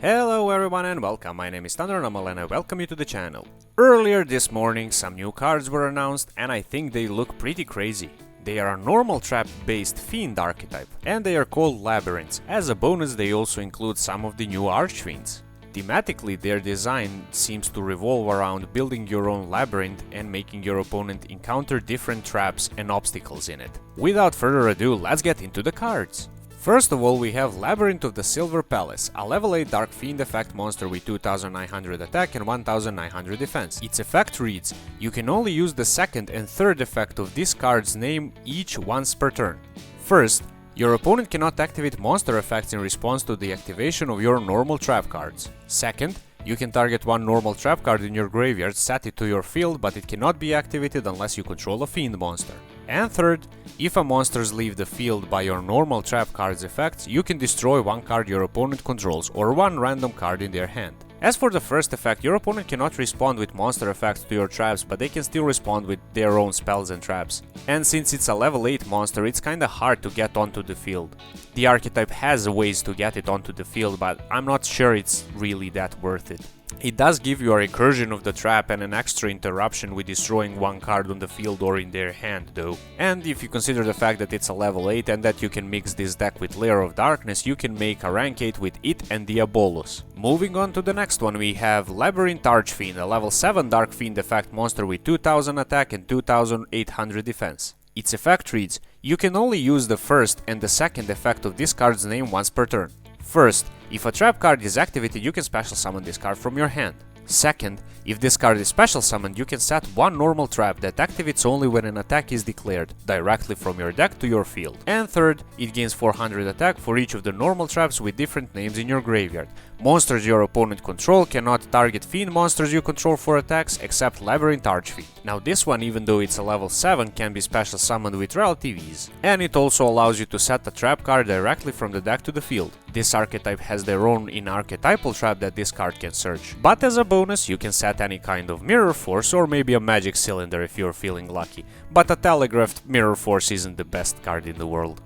Hello everyone and welcome, my name is Thundernumel and I welcome you to the channel. Earlier this morning some new cards were announced and I think they look pretty crazy. They are a normal trap based fiend archetype and they are called Labyrinths. As a bonus they also include some of the new Archfiends. Thematically their design seems to revolve around building your own labyrinth and making your opponent encounter different traps and obstacles in it. Without further ado, let's get into the cards. First of all, we have Labyrinth of the Silver Palace, a level 8 Dark Fiend effect monster with 2900 attack and 1900 defense. Its effect reads, you can only use the second and third effect of this card's name each once per turn. First, your opponent cannot activate monster effects in response to the activation of your normal trap cards. Second, you can target one normal trap card in your graveyard, set it to your field, but it cannot be activated unless you control a fiend monster. And third, if a monsters leave the field by your normal trap card's effects, you can destroy one card your opponent controls or one random card in their hand. As for the first effect, your opponent cannot respond with monster effects to your traps, but they can still respond with their own spells and traps. And since it's a level 8 monster, it's kinda hard to get onto the field. The archetype has ways to get it onto the field, but I'm not sure it's really that worth it. It does give you a recursion of the trap and an extra interruption with destroying one card on the field or in their hand though. And if you consider the fact that it's a level 8 and that you can mix this deck with Lair of Darkness, you can make a rank 8 with it and Diabolus. Moving on to the next one, we have Labyrinth Archfiend, a level 7 Dark Fiend effect monster with 2000 attack and 2800 defense. Its effect reads, you can only use the first and the second effect of this card's name once per turn. First, if a trap card is activated, you can special summon this card from your hand. Second, if this card is special summoned, you can set one normal trap that activates only when an attack is declared, directly from your deck to your field. And third, it gains 400 attack for each of the normal traps with different names in your graveyard. Monsters your opponent control cannot target fiend monsters you control for attacks except Labyrinth Archfiend. Now this one, even though it's a level 7, can be special summoned with relative ease. And it also allows you to set a trap card directly from the deck to the field. This archetype has their own in-archetypal trap that this card can search. But as a bonus, you can set any kind of Mirror Force or maybe a Magic Cylinder if you're feeling lucky. But a Telegraphed Mirror Force isn't the best card in the world.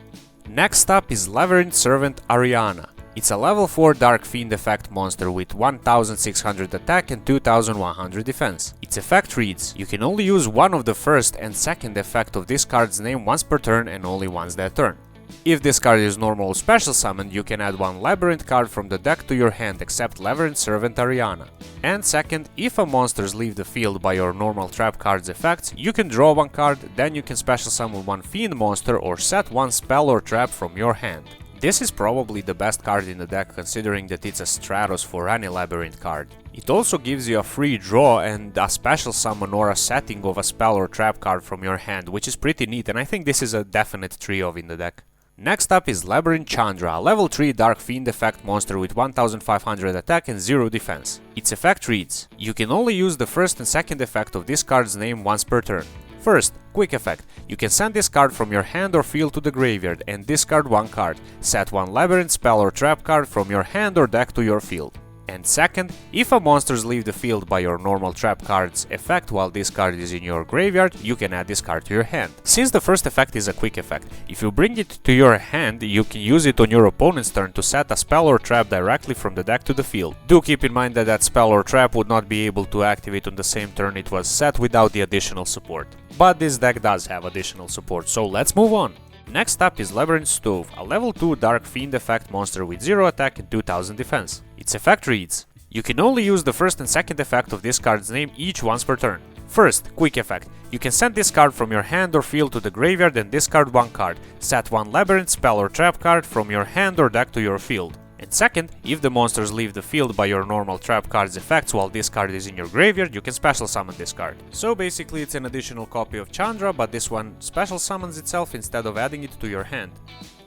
Next up is Labyrinth Servant Ariana. It's a level 4 Dark Fiend effect monster with 1600 attack and 2100 defense. Its effect reads, you can only use one of the first and second effect of this card's name once per turn and only once that turn. If this card is normal or special summoned, you can add one Labyrinth card from the deck to your hand except Labyrinth Servant Ariana. And second, if a monsters leave the field by your normal trap card's effects, you can draw one card, then you can special summon one fiend monster or set one spell or trap from your hand. This is probably the best card in the deck considering that it's a Stratos for any Labyrinth card. It also gives you a free draw and a special summon or a setting of a spell or trap card from your hand, which is pretty neat, and I think this is a definite trio in the deck. Next up is Labyrinth Chandra, a level 3 Dark Fiend effect monster with 1500 attack and 0 defense. Its effect reads, you can only use the first and second effect of this card's name once per turn. First, quick effect, you can send this card from your hand or field to the graveyard and discard one card, set one Labyrinth spell or trap card from your hand or deck to your field. And second, if a monsters leave the field by your normal trap card's effect while this card is in your graveyard, you can add this card to your hand. Since the first effect is a quick effect, if you bring it to your hand, you can use it on your opponent's turn to set a spell or trap directly from the deck to the field. Do keep in mind that that spell or trap would not be able to activate on the same turn it was set without the additional support. But this deck does have additional support, so let's move on. Next up is Labyrinth Stove, a level 2 Dark Fiend effect monster with 0 attack and 2000 defense. Its effect reads, you can only use the first and second effect of this card's name each once per turn. First, quick effect, you can send this card from your hand or field to the graveyard and discard one card, set one Labyrinth spell or trap card from your hand or deck to your field. And second, if the monsters leave the field by your normal trap card's effects while this card is in your graveyard, you can special summon this card. So basically it's an additional copy of Chandra, but this one special summons itself instead of adding it to your hand.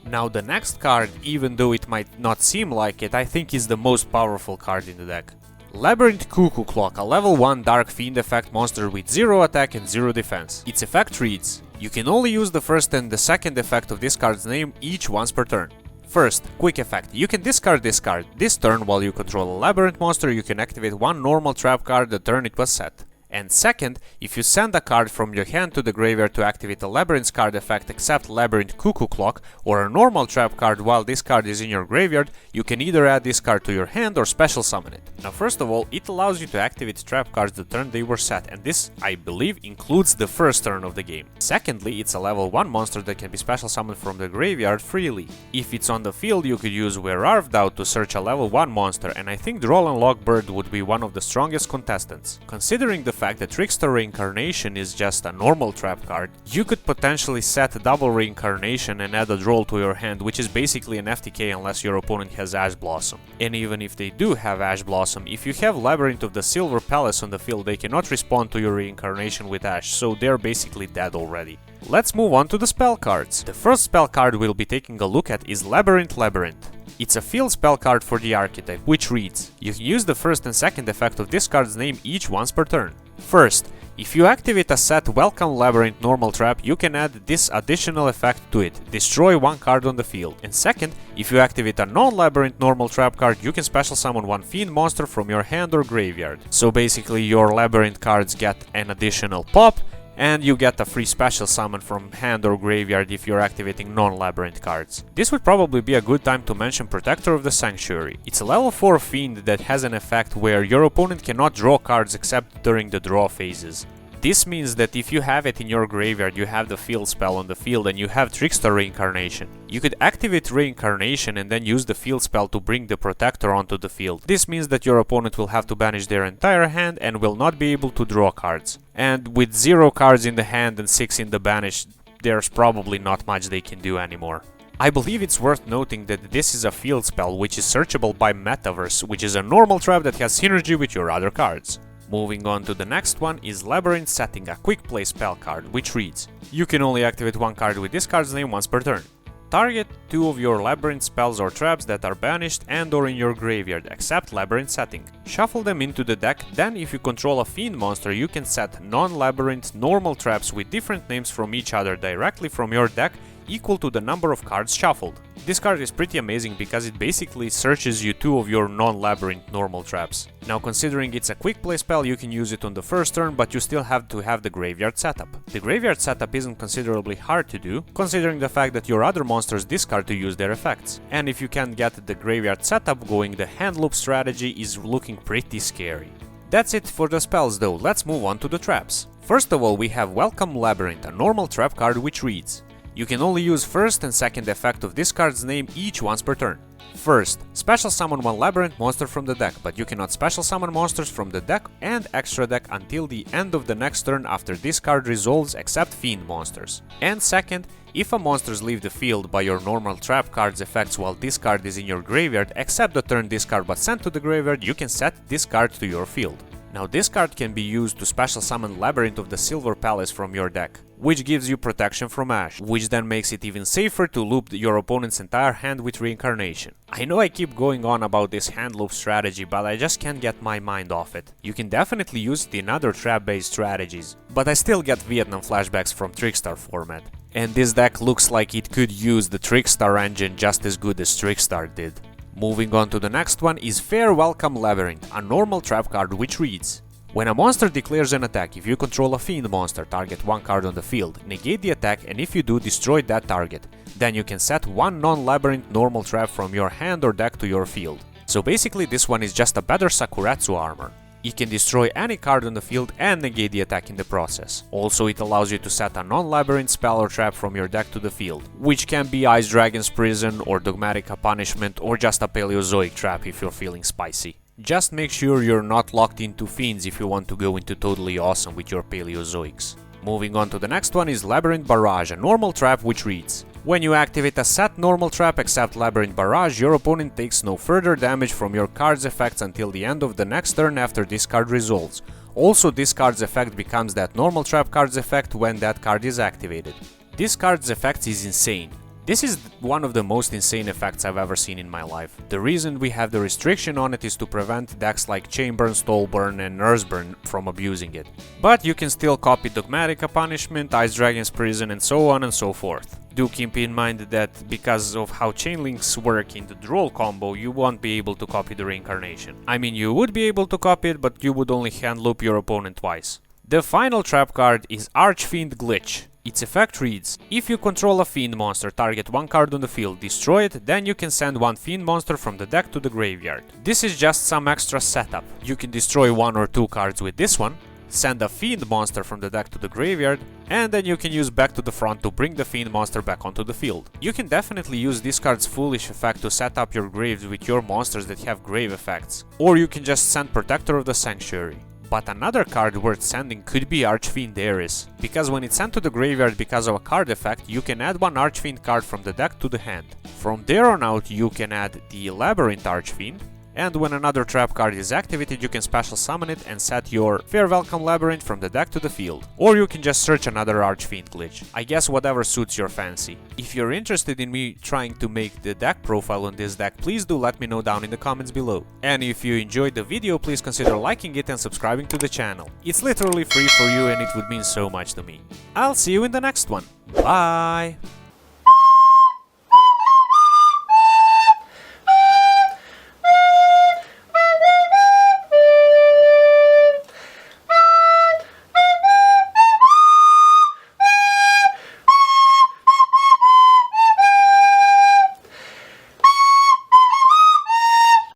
Now the next card, even though it might not seem like it, I think is the most powerful card in the deck. Labyrinth Cuckoo Clock, a level 1 Dark Fiend effect monster with 0 attack and 0 defense. Its effect reads, you can only use the first and the second effect of this card's name each once per turn. First, quick effect, you can discard this card. This turn, while you control a Labyrinth monster, you can activate one normal trap card the turn it was set. And second, if you send a card from your hand to the graveyard to activate a Labyrinth card effect except Labyrinth Cuckoo Clock or a normal trap card while this card is in your graveyard, you can either add this card to your hand or special summon it. Now first of all, it allows you to activate trap cards the turn they were set, and this, I believe, includes the first turn of the game. Secondly, it's a level 1 monster that can be special summoned from the graveyard freely. If it's on the field, you could use Labyrinth to search a level 1 monster, and I think Droll and Lockbird would be one of the strongest contestants. Considering the fact that Trickster Reincarnation is just a normal trap card, you could potentially set double Reincarnation and add a Droll to your hand, which is basically an FTK unless your opponent has Ash Blossom. And even if they do have Ash Blossom, if you have Labyrinth of the Silver Palace on the field, they cannot respond to your Reincarnation with Ash, so they're basically dead already. Let's move on to the spell cards. The first spell card we'll be taking a look at is Labyrinth. It's a field spell card for the archetype, which reads: you can use the first and second effect of this card's name each once per turn. First, if you activate a set Welcome Labyrinth normal trap, you can add this additional effect to it, destroy one card on the field. And second, if you activate a non-Labyrinth normal trap card, you can special summon one Fiend monster from your hand or graveyard. So basically your Labyrinth cards get an additional pop, and you get a free special summon from hand or graveyard if you're activating non-Labyrinth cards. This would probably be a good time to mention Protector of the Sanctuary. It's a level 4 fiend that has an effect where your opponent cannot draw cards except during the draw phases. This means that if you have it in your graveyard, you have the field spell on the field and you have Trickster Reincarnation. You could activate Reincarnation and then use the field spell to bring the Protector onto the field. This means that your opponent will have to banish their entire hand and will not be able to draw cards. And with 0 cards in the hand and 6 in the banish, there's probably not much they can do anymore. I believe it's worth noting that this is a field spell which is searchable by Metaverse, which is a normal trap that has synergy with your other cards. Moving on to the next one is Labyrinth Setting, a quick play spell card, which reads: you can only activate one card with this card's name once per turn. Target 2 of your Labyrinth spells or traps that are banished and or in your graveyard, except Labyrinth Setting. Shuffle them into the deck, then if you control a Fiend monster, you can set non-Labyrinth normal traps with different names from each other directly from your deck, equal to the number of cards shuffled. This card is pretty amazing because it basically searches you 2 of your non-Labyrinth normal traps. Now considering it's a quick play spell, you can use it on the first turn, but you still have to have the graveyard setup. The graveyard setup isn't considerably hard to do, considering the fact that your other monsters discard to use their effects. And if you can get the graveyard setup going, the hand loop strategy is looking pretty scary. That's it for the spells though, let's move on to the traps. First of all, we have Welcome Labyrinth, a normal trap card which reads: you can only use first and second effect of this card's name each once per turn. First, special summon one Labyrinth monster from the deck, but you cannot special summon monsters from the deck and extra deck until the end of the next turn after this card resolves except Fiend monsters. And second, if a monsters leave the field by your normal trap card's effects while this card is in your graveyard, except the turn this card was sent to the graveyard, you can set this card to your field. Now this card can be used to special summon Labyrinth of the Silver Palace from your deck, which gives you protection from Ash, which then makes it even safer to loop your opponent's entire hand with Reincarnation. I know I keep going on about this hand loop strategy, but I just can't get my mind off it. You can definitely use it in other trap-based strategies, but I still get Vietnam flashbacks from Trickstar format. And this deck looks like it could use the Trickstar engine just as good as Trickstar did. Moving on to the next one is Fair Welcome Labyrinth, a normal trap card which reads: when a monster declares an attack, if you control a Fiend monster, target one card on the field, negate the attack, and if you do, destroy that target. Then you can set one non-Labyrinth normal trap from your hand or deck to your field. So basically this one is just a better Sakuratsu armor. You can destroy any card on the field and negate the attack in the process. Also, it allows you to set a non-Labyrinth spell or trap from your deck to the field, which can be Ice Dragon's Prison or Dogmatica Punishment or just a Paleozoic trap if you're feeling spicy. Just make sure you're not locked into Fiends if you want to go into totally awesome with your Paleozoics. Moving on to the next one is Labyrinth Barrage, a normal trap which reads: when you activate a set normal trap except Labyrinth Barrage, your opponent takes no further damage from your card's effects until the end of the next turn after this card resolves. Also, this card's effect becomes that normal trap card's effect when that card is activated. This card's effect is insane. This is one of the most insane effects I've ever seen in my life. The reason we have the restriction on it is to prevent decks like Chainburn, Stallburn and Nurseburn from abusing it. But you can still copy Dogmatica Punishment, Ice Dragon's Prison and so on and so forth. Do keep in mind that because of how chain links work in the Droll combo, you won't be able to copy the reincarnation. I mean, you would be able to copy it, but you would only hand loop your opponent twice. The final trap card is Archfiend Glitch. Its effect reads: if you control a Fiend monster, target one card on the field, destroy it, then you can send one Fiend monster from the deck to the graveyard. This is just some extra setup. You can destroy one or two cards with this one, send a Fiend monster from the deck to the graveyard, and then you can use back to the front to bring the Fiend monster back onto the field. You can definitely use this card's foolish effect to set up your graves with your monsters that have grave effects, or you can just send Protector of the Sanctuary. But another card worth sending could be Archfiend Ares, because when it's sent to the graveyard because of a card effect, you can add one Archfiend card from the deck to the hand. From there on out, you can add the Labyrinth Archfiend, and when another trap card is activated, you can special summon it and set your Fair Welcome Labyrinth from the deck to the field. Or you can just search another Archfiend Glitch. I guess whatever suits your fancy. If you're interested in me trying to make the deck profile on this deck, please do let me know down in the comments below. And if you enjoyed the video, please consider liking it and subscribing to the channel. It's literally free for you and it would mean so much to me. I'll see you in the next one. Bye!